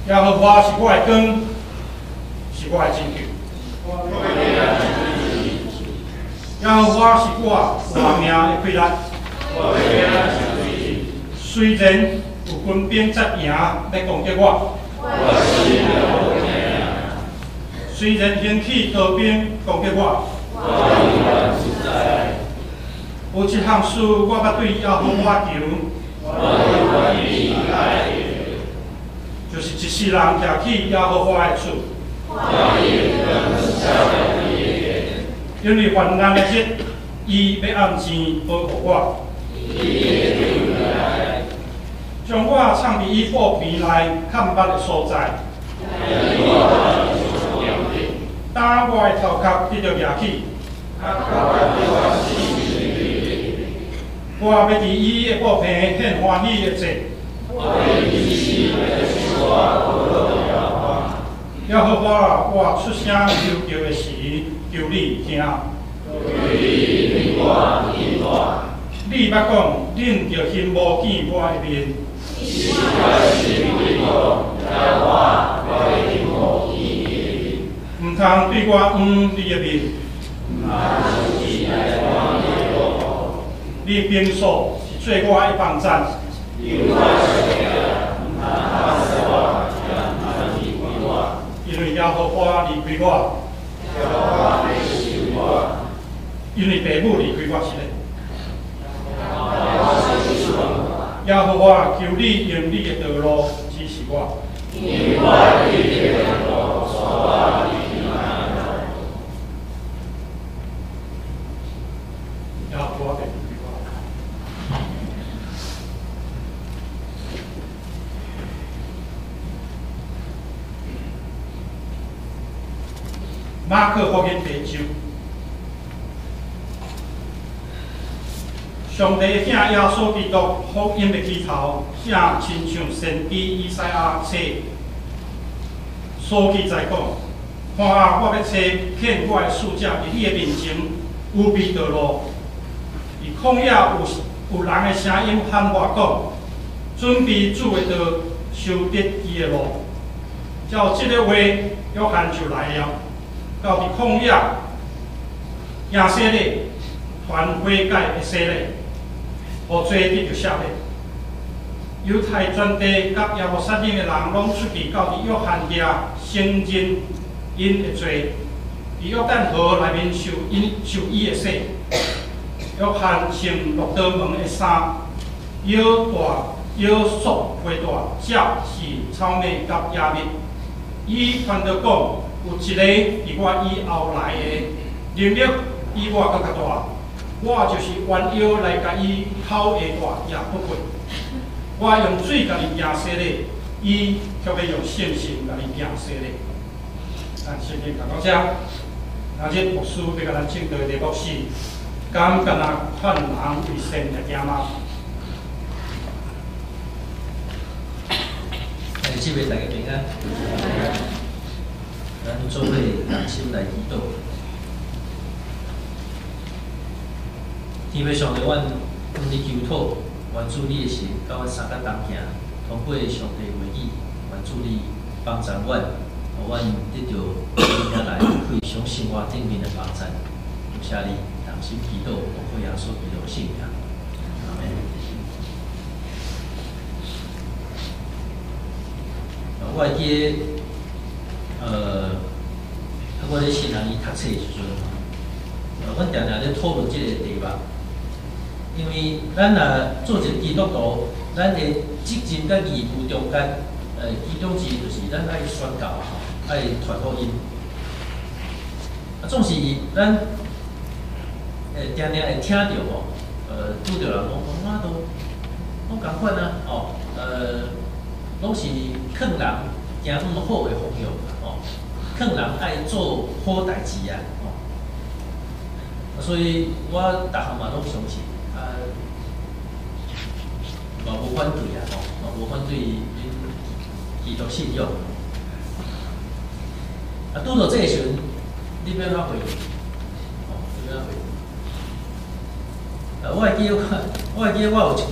耶和华是我的光，是我的拯救。耶和华是我活命的归来。虽然有军兵执营要攻击我，虽然兴起刀兵攻击我，有一项事我捌对耶和华求，就是一世人徛起耶和华的厝。因为患难的日，伊要按钱保护我，将我藏伫伊布边内看捌的所在。当我的头壳得到举起，我要伫伊的布片献欢喜的祭。耶和华，我出声求救的时，求你听。你捌讲，恁着恨无见我的面。唔通对我你的面。你平素是做我的帮赞。因为耶和华离开我，因为父母离开我是嘞。耶和华，求你用你的道路指示我。耶和华别离开我。马可福音第1章，上帝的囝耶稣基督福音的起头，写亲像先知以赛亚册所记载讲：看啊，我要找骗我的使者伫你的面前有备道路。伫旷野有人的声音喊我讲：准备主的道，修直伊的路。照这个话，约翰就来了。到伫旷野，亚色列传悔改的洗礼，互罪得着赦免。犹太全地甲耶路撒冷的人拢出去到伫约翰遐承认因的罪，伫约旦河内面受伊的洗。约翰穿绿道门的衫，腰束肥大，脚是草莓甲野蜜。伊传着讲。有一个伫我以后来的能力比我更较大，我就是弯腰来甲伊头下大也不会。我用水甲伊行洗礼，伊却要用圣心甲伊行洗礼。咱圣经讲到这，那这牧师要甲咱正道的题目是：敢敢若劝人为善的行吗？这位大家平安。咱做伙同心来祈祷。天父上帝，阮向你求讨，愿主你的神，甲阮三甲同行，通过上帝话语，愿主你帮助阮，互阮得到今天来回想生活顶面的帮助。谢你同心祈祷，通过耶稣基督的圣名。阿门。我会记我咧新人伊读册的时阵，阮常常咧讨论即个题目，因为咱若做一个基督徒，咱的职责甲义务中间，其中之一就是咱爱宣教爱传福音。总是咱常常会听到拄着人讲，拢共款啊，拢是劝人行毋好的方向。劝人爱做好代志啊，所以我逐项嘛拢相信，嘛无反对啊，嘛无反对因基督信仰。拄到这个时阵，你要哪回？你要哪回？我会记我有一寡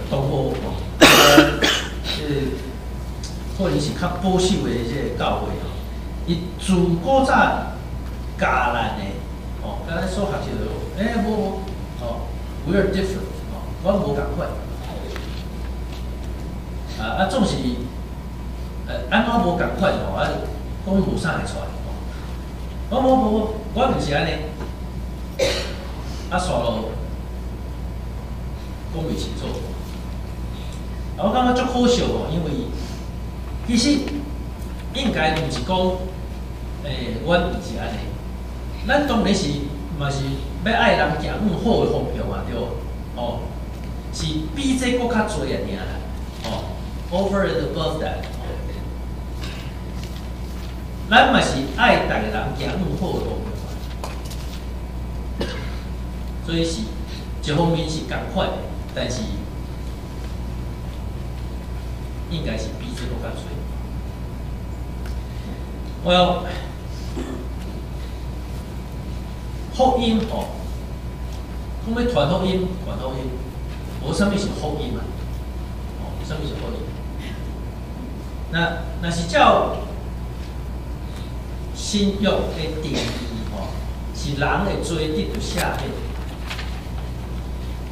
同学可能是较保守的即个教会吼，伊自古早教咱的哦，刚才所学习的，无哦 ，we are different 哦，阮无共款。总是安怎无共款吼，讲无啥会出来吼。无，我毋是安尼。煞落讲袂清楚。我感觉足可惜吼，因为其实应该毋是讲阮毋是安尼，咱当然是嘛是要爱人行往好的方向啊，对无？哦，是比这搁较侪啊，尔啦，哦 ，over and above that， 咱嘛是爱逐个人行往好的方向，所以是一方面是共款的，但是应该是比这搁较侪。Well， 福音吼，讲要传福音，无啥物是福音嘛？哦，啥物是福音？那是照新约的定义吼，是人的罪得到赦免。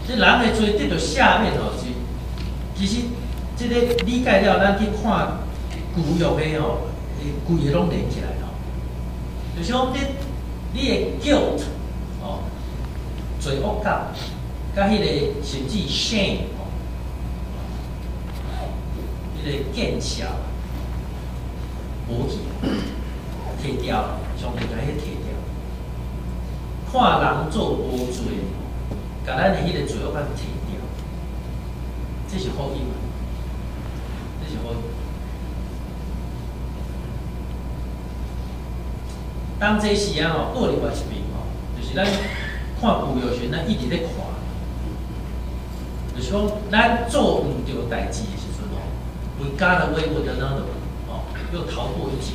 这人的罪得到赦免吼，是其实这个理解了，咱去看旧约的吼。规个拢连起来咯，就是讲你的 guilt 哦，罪恶感，甲迄个甚至 shame 哦，迄个见笑无去，摕掉，上帝甲迄摕掉。看人做无罪，甲咱的迄个罪恶感摕掉，这是福音嘛？这是福音。当这时啊吼，过另外一边吼，就是咱看旧约时，咱一直咧看，就是讲咱做唔对代志的时阵吼 ，we got away with another， 哦，又逃过一劫，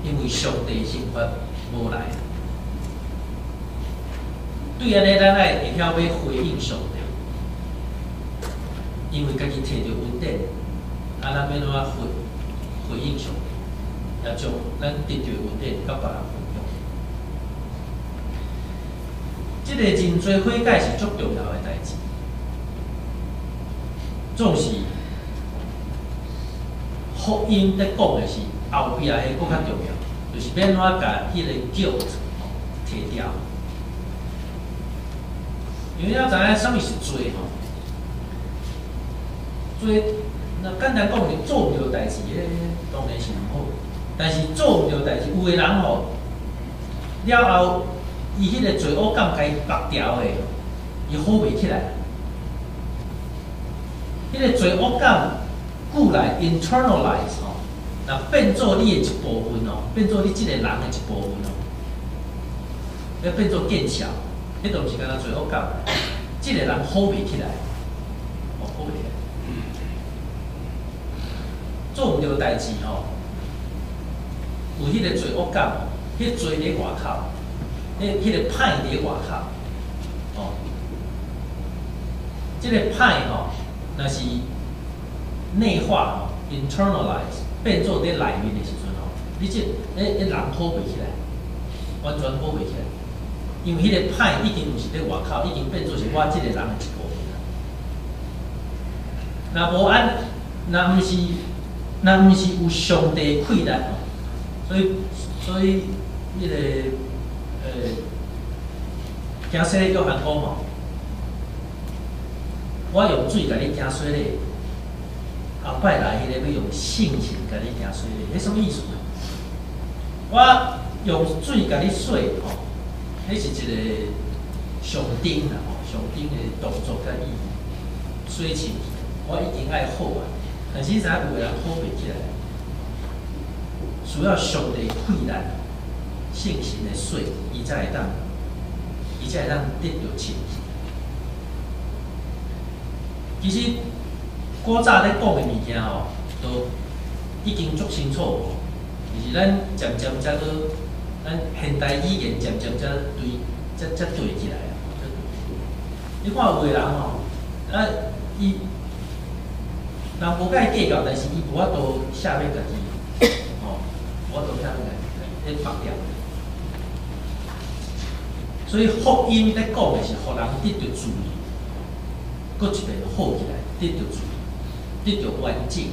因为上帝刑罚无来。对安尼，咱爱会晓要回应上帝，因为家己摕到恩典，咱要怎啊回应上帝？也将咱得到恩典，甲别人分享。这个真侪悔改是足重要的代志。总是福音咧讲的是后壁的搁较重要，就是要怎甲迄个 guilt 摕掉。因为要知影什么是罪吼，罪那简单讲，你做唔到代志，当然是唔好。但是做唔到代志，有的人吼了后，伊迄个罪恶感甲伊拔掉的，伊好袂起来。迄个罪恶感久来 internalize 吼，那变做你的一部分哦，变做你即个人的一部分哦，要变做见效，迄都毋是干那罪恶感，即个人好袂起来，哦好袂起来，做唔到代志吼。有迄个罪恶感，迄罪伫外口，迄个歹伫外口，哦，即个歹吼，若是内化吼 ，internalize 变做伫内面的时阵吼，你即人好袂起来，完全好袂起来，因为迄个歹已经毋是伫外口，已经变做是我即个人的一部分啦。若无安，若毋是有上帝亏咱吼。所以，迄个行洗礼约翰讲吼，我用水甲你行洗礼，后摆来迄个要用圣神甲你行洗礼，迄什么意思？我用水甲你洗吼，迄是一个上顶啦吼，上顶的动作甲意义，洗清气，我已经爱好啊，但是咱有个人好袂起来。需要上帝馈咱圣神的水，伊才会当得到清气。其实古早咧讲的物件吼，都已经足清楚，就是咱渐渐才去，咱现代语言渐渐才对起来啊。你看有个人吼，伊人无甲伊计较，但是伊无法度下面家己，哦，无法度下面家己咧放掉。所以福音咧讲的是，互人得到自由，搁一遍好起来，得到自由，得到完整。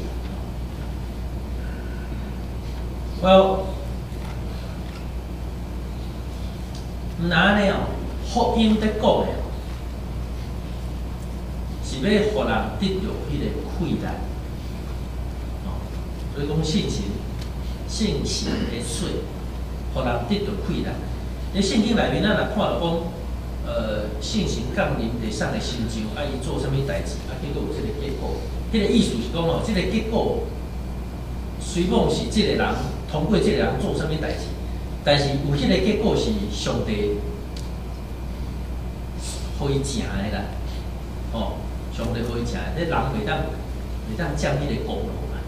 我毋那安尼哦，福音咧讲的是要互人得到迄个快乐，哦，所以讲信心的水，互人得到快乐。在圣经内面，咱若看到讲，信心降临地上的成就，伊做啥物代志，结果有即个结果。迄个意思是讲哦，即个结果虽讲是即个人通过即个人做啥物代志，但是有迄个结果是上帝互伊成的啦，哦，上帝互伊成的，迄人袂当占迄个功劳啦。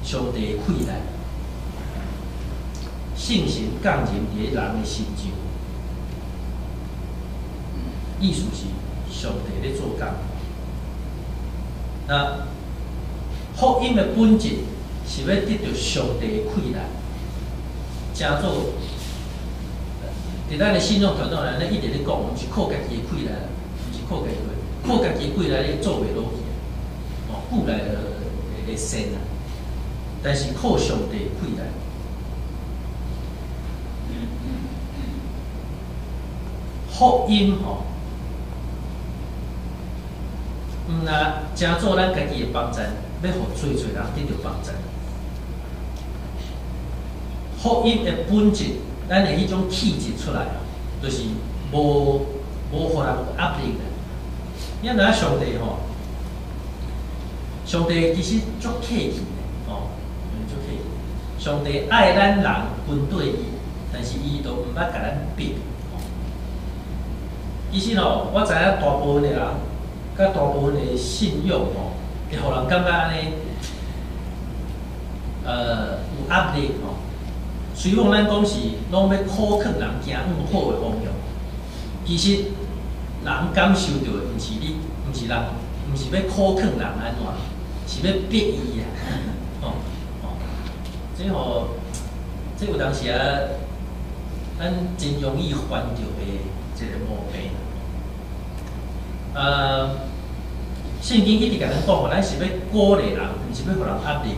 上帝快乐。信心降临伫人的心中，意思是上帝咧做工。那福音的本质是要得到上帝的快乐，正做伫咱的信仰传统内，咱一直咧讲，毋是靠家己的快乐，毋是靠家己的，靠家己的快乐咧做袂落去，哦，固来会神啊，但是靠上帝的快乐。福音吼，毋若正做咱家己的帮助，要互最侪人得到帮助。福音的本质，咱的迄种气质出来，就是无互人有压力的。因为上帝吼，上帝其实足客气的，哦，足客气。上帝爱咱人跟对伊，但是伊都毋捌甲咱逼。其实哦，我知影大部分的人，甲大部分的信仰哦，会互人感觉安尼，有压力哦。虽讲咱讲是拢要苛刻人行往好的方向，其实人感受到的，毋是你，毋是人，毋是要苛刻人安怎，是要逼伊啊。哦哦，这吼，这有当时啊，咱真容易犯着的一个毛病。圣经一直甲咱讲，咱是要鼓励人，毋是要互人压力。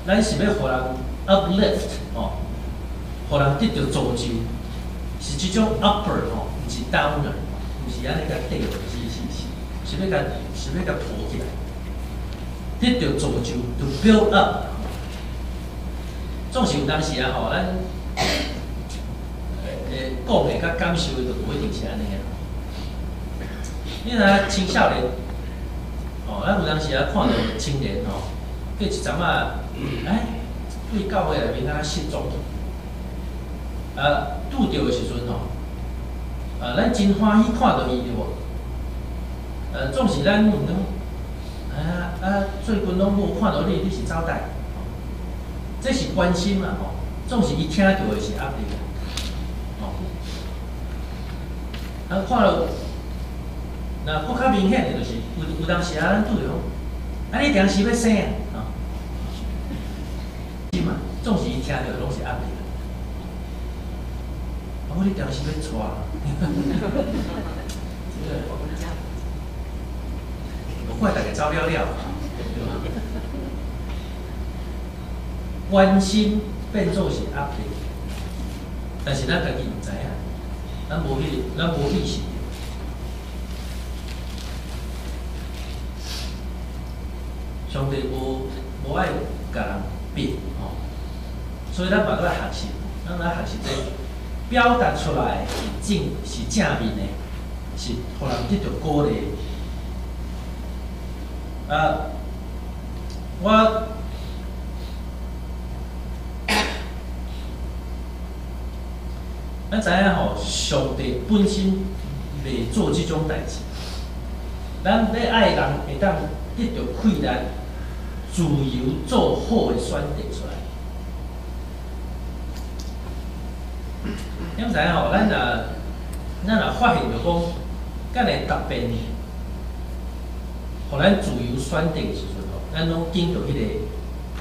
咱是要互人 uplift 哦，互人得到造就是即种 upper 吼，毋是 downer， 毋是安尼甲跌落去，是要甲托起来，得到造就 to build up。总是有当时啊吼，咱讲的甲感受的，就无一定是安尼啊。你若青少年，哦，咱有当时啊看到青年吼，过一阵仔，对教会内面敢若失踪，拄着的时阵吼，咱真欢喜看到伊对无？总是咱问讲，最近拢无看到你，你是走佗？这是关心嘛吼，总是伊听到的是压力啊，哦，看到。那搁较明显的就是有当时啊，咱拄着讲，你定时要生啊，是嘛？总是伊听到拢是压力。你定时要娶，我看大家走了了，对吧？关心变做是压力，但是咱家己毋知影，咱无意识。上帝无爱甲人逼吼，所以咱嘛都要学习，咱来学习这表达出来是正面的，是互人得到鼓励。咱知影吼，上帝本身袂做即种代志，咱要爱人会当得到快乐。自由做好的选择出来，因知影吼，咱若发现着讲，敢会答辩互咱自由选择的时阵吼，咱拢见到迄个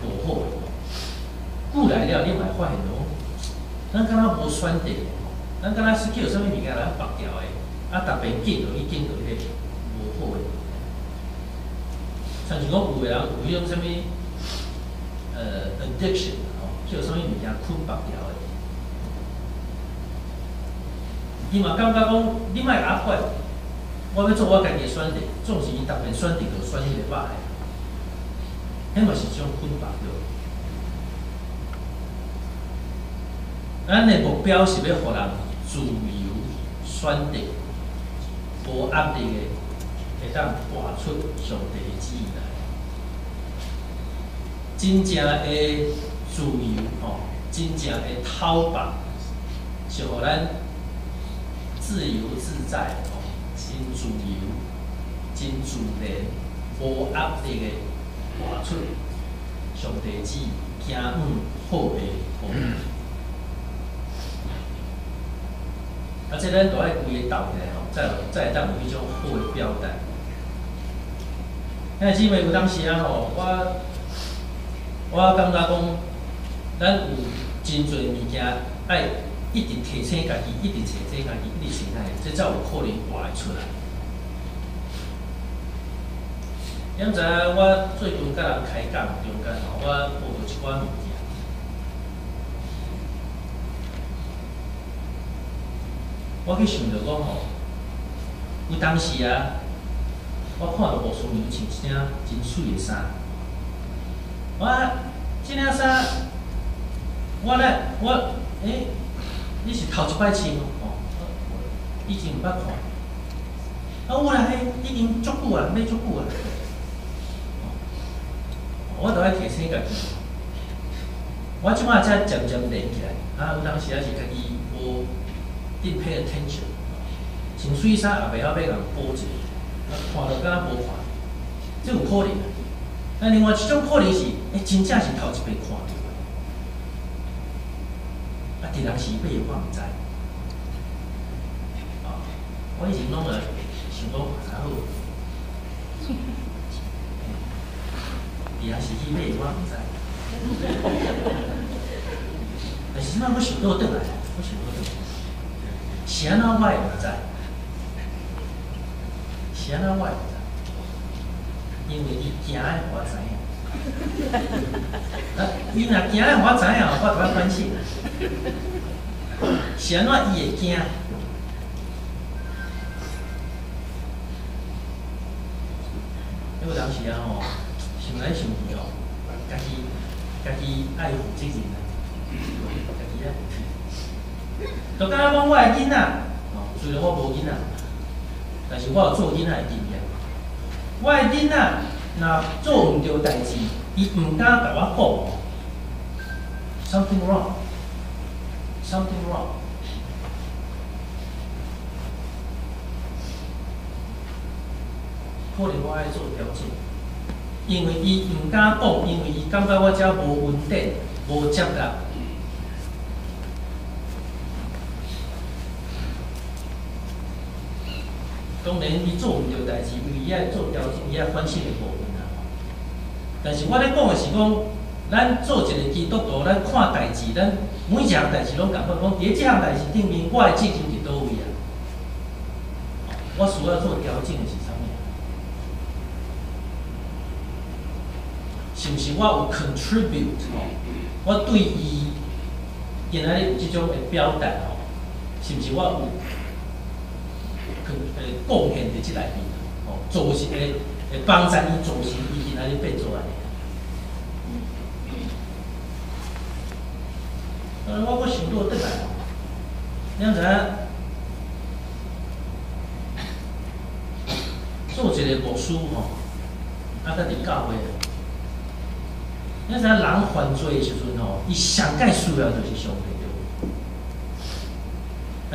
无好的。久来了，你会发现讲，咱敢若无选择的，咱敢若是叫啥物物件咱绑掉的，啊，逐边见到迄个无好的。像是讲有个人有迄种啥物addiction 吼，叫啥物物件捆绑掉的。伊嘛感觉讲，你莫甲我管，我要做我家己的选择，总是伊逐边选择就选迄个歹的，迄嘛是一种捆绑着。咱的目标是要互人自由选择，无压力的，会当活出上帝的旨意来。真正的自由吼，真正的透白，是互咱自由自在吼，真自由、真自然、无压力的活出上帝的旨意，行好的路。啊，这咱都爱规个斗起来吼，才会当有迄种好的表达。因为姊妹有当时啊吼，我感觉讲，咱有真侪物件爱一直提醒家己，一直找这家己，一直找那个，这才有可能活会出来。你毋知影我最近甲人开讲中间吼，我学到一寡物件。我去想着讲吼，有当时啊，我看到吴淑娘穿一件真水的衫，这件衫，你是头一摆穿哦，以前毋捌看，有啦，已经足久啊，买足久啊，我都爱提醒家己，我即摆才渐渐练起来，有当时啊是家己无。didn't pay attention， 穿水衫也袂晓要人补一下，看到敢若无看，这有可能。另外一种可能是，真正是头一摆看到的，伫人是买我毋知。我以前拢会想讲较好，伫人是去买我毋知。但是即摆我想倒转来，是安怎我会毋知？是安怎我会毋知？因为伊行的我知影。伊若行的我知影，我就爱反省。是安怎伊会惊？有当时啊吼，想来想去哦，家己爱负责任啊，家己爱。就敢若讲我的囡仔，虽然我无囡仔，但是我有做囡仔的经验。我的囡仔若做毋对代志，伊毋敢甲我讲 ，something wrong，something wrong。可能我爱做调整，因为伊毋敢讲，因为伊感觉我遮无稳定，无接纳。当然，伊做毋对代志，因为伊爱做调整，伊爱反省的部分啦。但是我咧讲的是讲，咱做一个基督徒，咱看代志，咱每一项代志拢共款，讲伫即项代志顶面，我的责任伫倒位啊？我需要做调整的是啥物？是毋是我有 contribute 我对伊今仔日有即种的表达是毋是我有？贡献伫即内面，造成会帮助伊造成伊今仔日变做安尼。我想倒转来，你知影，做一个牧师甲伫教会，你知影人犯罪的时阵伊上界需要就是上帝。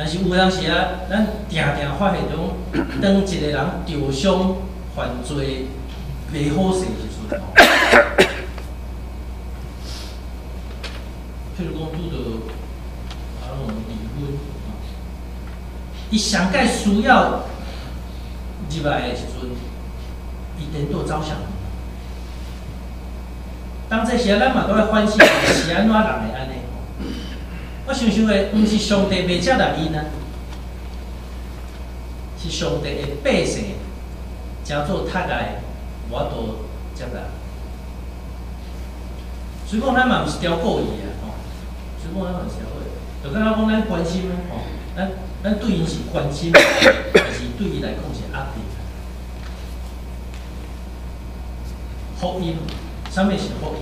但是有当时啊，咱定发现种，当一个人受伤、犯罪、袂好势的时阵譬如讲拄到离婚，伊上界需要入来的时阵，伊颠倒走向。当这时咱嘛都要反省，是安怎人会安尼？我想想的，毋是上帝袂接纳因啊，是上帝的百姓，叫做他来，我都接纳。所以讲，咱嘛毋是刁故意啊，吼。所以讲，咱嘛毋是刁故意，就敢若讲咱关心吼，咱对因是关心，但是对伊来讲是压力。福音，啥物是福音？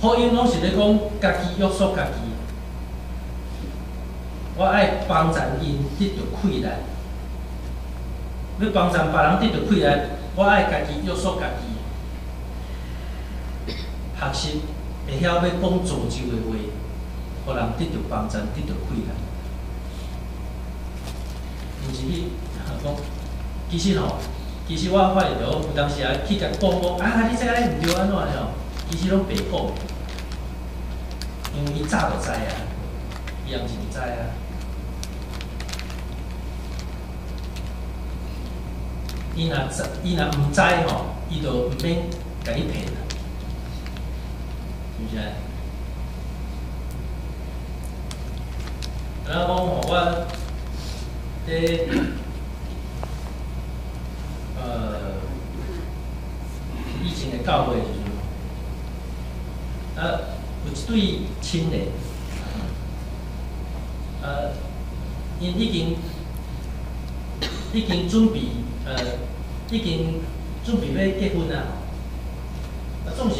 福音拢是咧讲家己约束家己，我爱帮助因得到快乐。要帮助别人得到快乐，我爱家己约束家己。学习会晓要讲造就的话，互人得到帮助，得到快乐。毋是去讲，其实我发现到有当时啊去甲讲啊，你这个毋对安怎吼？其实拢白讲，因为伊早就知啊，伊也毋是毋知啊。伊若毋知吼，伊就毋免甲你骗啦，是毋是啊？然后讲吼，我咧以前的教会的时阵，有一对亲人，因已经准备要结婚啊，总是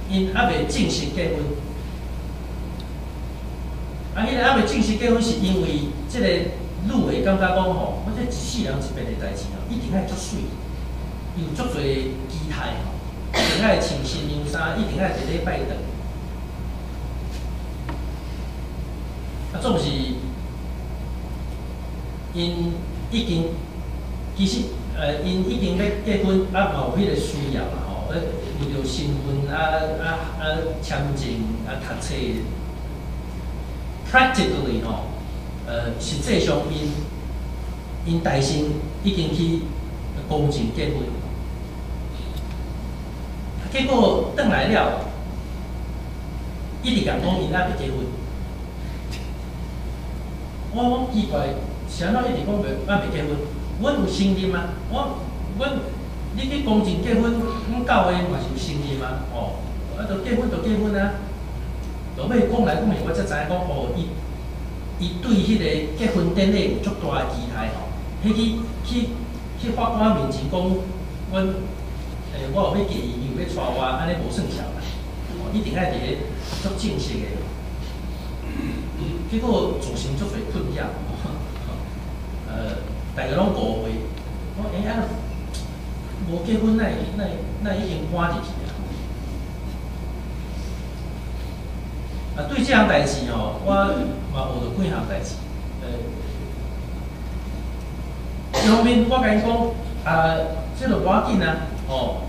因还未正式结婚。迄个还未正式结婚，是因为即个女的感觉讲吼，我这一世人一遍的代志吼，一定爱足水，有足侪期待吼，一定爱穿新娘衫，一定爱一礼拜顿。总是因已经其实因已经要结婚，嘛有迄个需要嘛吼，为着身份签证读册。Practically 吼，实际上因大身已经去公证结婚，结果转来了，一直讲因还未结婚。我讲奇怪，是安怎一直讲还未结婚？阮有承认吗？你去公证结婚，阮教会嘛是有承认吗？哦，就结婚就结婚啊。落尾讲来讲去，我才知影讲哦，伊对迄个结婚典礼有足大的期待吼。迄去法官面前讲，我有要结伊，又要娶我，安尼无算数啦。哦，一定爱伫咧足正式的。结果造成足侪困扰。大家拢误会，我无结婚，那已经搬入去啊。对这项代志吼，我嘛学着几项代志。一方面我甲伊讲，这就无要紧啊，哦，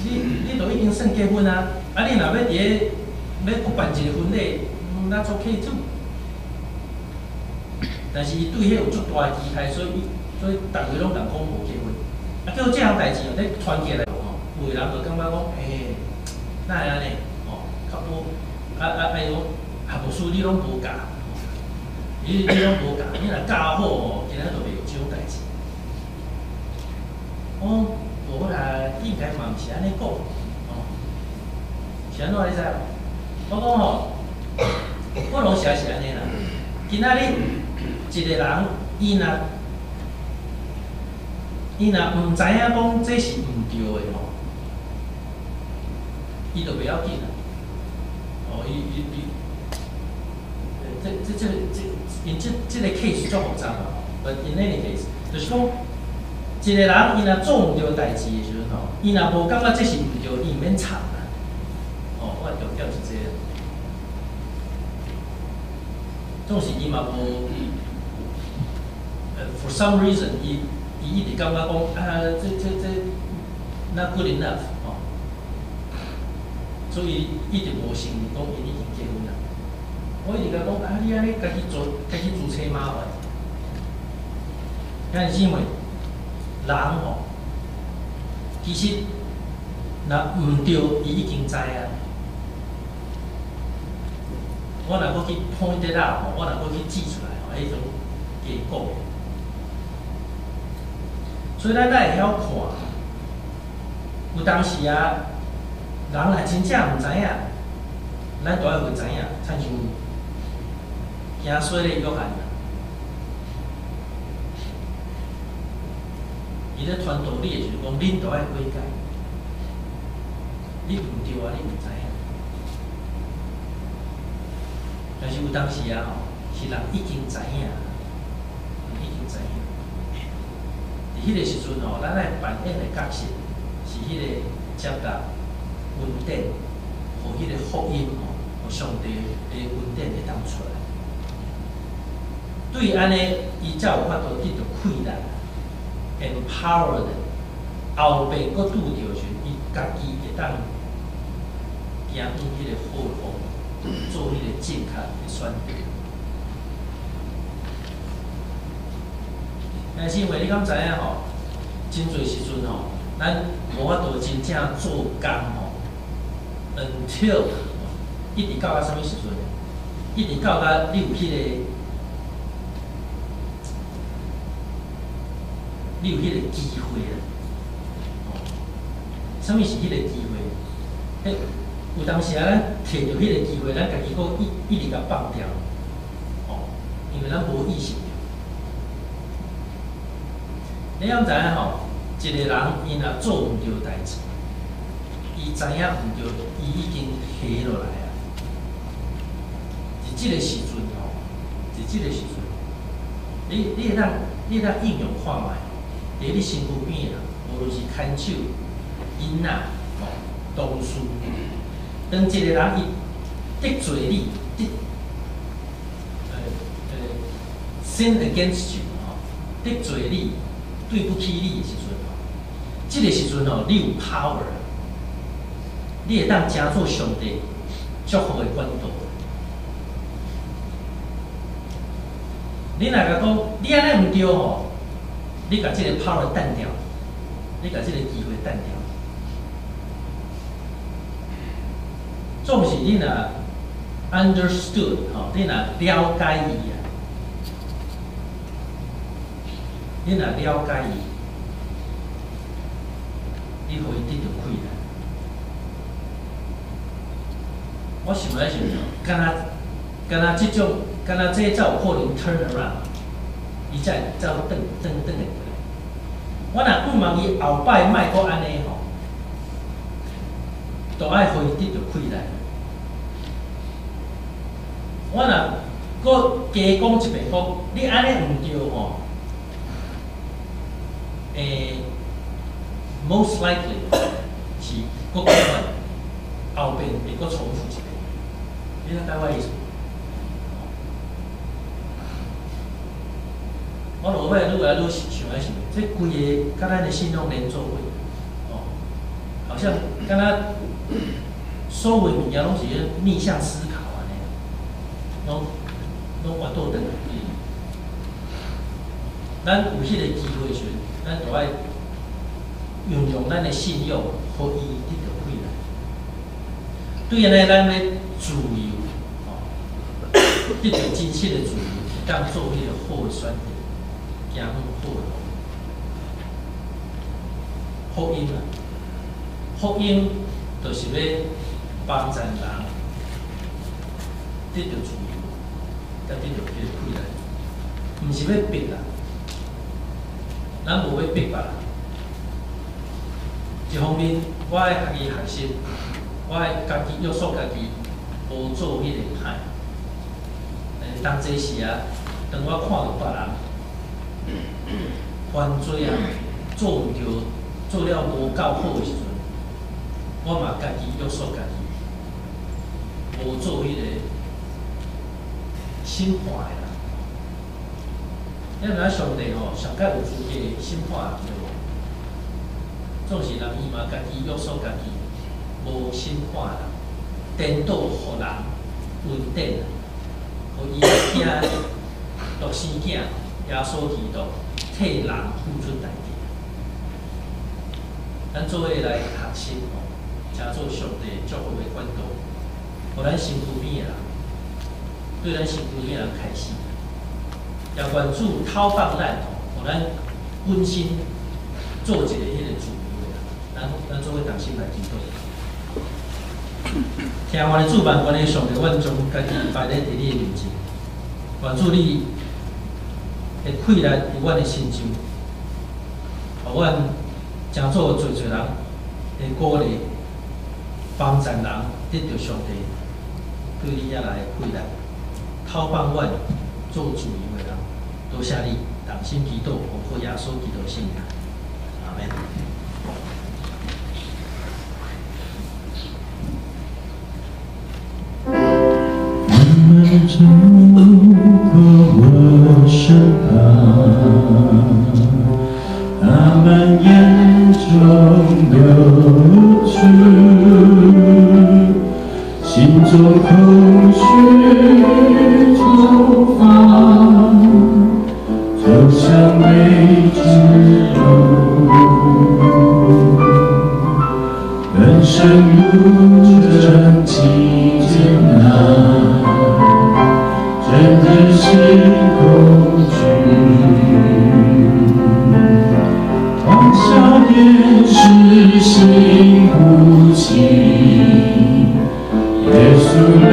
你都已经算结婚啊，你若要伫咧要办一个婚礼，那做可以做。但是伊对迄有足大的期待，所以逐个拢共讲无结婚。结果这项代志吼，咧传起来吼，有个人就感觉讲，哪会安尼？哦，较无。哎呦，学无输你拢无教，你拢无教，你若教好吼，今仔就袂有这种代志。无啦，应该嘛毋是安尼讲，是安怎你知？我讲吼，我拢是安尼啦。今仔日一个人，伊若毋知影讲这是毋对的吼，伊就袂要紧啦。这个 case 足复杂嘛，but in any case， 就是讲，一个人伊若做毋对代志的时阵吼，伊若无感觉这是毋对，伊免吵啦。我重点是这个，总是伊嘛无，for some reason， 伊一直感觉讲这 not good enough 所以一直无承认讲因已经结婚啦。我一直甲讲你安尼家己自找麻烦。咱是因为人吼，其实若毋对，伊已经知啊。我若搁去 point it out 吼，我若搁去指出来吼，迄种假讲。所以咱会晓看，有当时啊，人若真正毋知影，咱大概会知影，亲像行水的约翰。伊咧传道理的时阵讲，恁都爱悔改，你毋对啊，你毋知影。但是有当时啊，吼，是人已经知影，已经知影。伫迄个时阵吼，咱来扮演的角色是迄个接纳恩典，互迄个福音吼，互上帝的恩典会当出来。对安尼，伊才有法度得到气力。empowered， 后边佫拄着时，伊家己会当行向迄个好的方向，做迄个正确的选择。但是因为你敢知影吼，真侪时阵吼，咱无法度真正做工吼 ，until 一直到啥物时阵，一直到你有迄个。你有迄个机会啊！什么是迄个机会？有当时啊，咱摕到迄个机会，咱家己佫一直甲放掉，因为咱无意识。你敢知影吼？一个人伊若做毋着代志，伊知影毋着，伊已经下落来啊！伫即个时阵吼，伫即个时阵，你会当应用看觅。伫你身躯边啊，无论是牵手、囡仔、同事，当一个人伊得罪你，sin against you 得罪你，对不起你的时阵，即个时阵吼，你有 power， 你会当成做上帝祝福的管道。你若甲讲，你安尼毋对吼。你把这个 power 淡掉，你把这个机会淡掉。总是你若 understood 吼，你若了解伊啊，你若了解伊，你互伊得到气力。我想来想去，敢若这种，敢若这才有可能 turn around。伊才有转来。我若不望伊后摆莫阁安尼吼，都爱互伊得到气力。我若阁加讲一遍讲，你安尼毋对吼，most likely 是阁改款，后边会阁重复一遍。你了解我意思？我落尾愈来愈想来想，这规个甲咱的信仰连做伙，好像敢若所有物件拢是逆向思考安尼，拢活倒转来。咱有迄个机会时，咱就爱运用咱的信仰，互伊得到气力。对安尼，咱要自由，得到真实的自由，当做迄个好的选择。行好的路，福音啊，福音就是要帮助人得到自由，甲得到迄个气力，毋是要逼人，咱无要逼别人。一方面，我爱家己学习，我爱家己约束家己，无做迄个歹。当这时啊，当我看到别人。犯罪啊，做毋着，做了无够好的时阵，我嘛家己约束家己，无做迄个审判的人。咱若上帝吼，上界有资格审判对无？总是人伊嘛家己约束家己，无审判人，颠倒互人恩典啊，互伊囝、独生囝耶稣基督。替人付出代价。咱做伙来学习吼，诚做上帝祝福的管道，互咱身躯边的人，对咱身躯边的人开始，也愿主透放咱吼，互咱本身做一个迄个自由的人，咱做伙同心来祈祷。听我的主办关的上帝，阮将家己摆在伫你的面前，愿主你会开力伫阮的心中，互阮诚做侪人会鼓励、帮助人得到上帝对你遐来的开力，透放阮做自由的人。多谢你，同心祈祷，奉耶稣基督圣名，阿门。走过我身旁，他们眼中流出，心中空虚愁烦，走向未知路，人生路程极艰难。真的是恐惧，放下掩饰心呼吸，耶稣的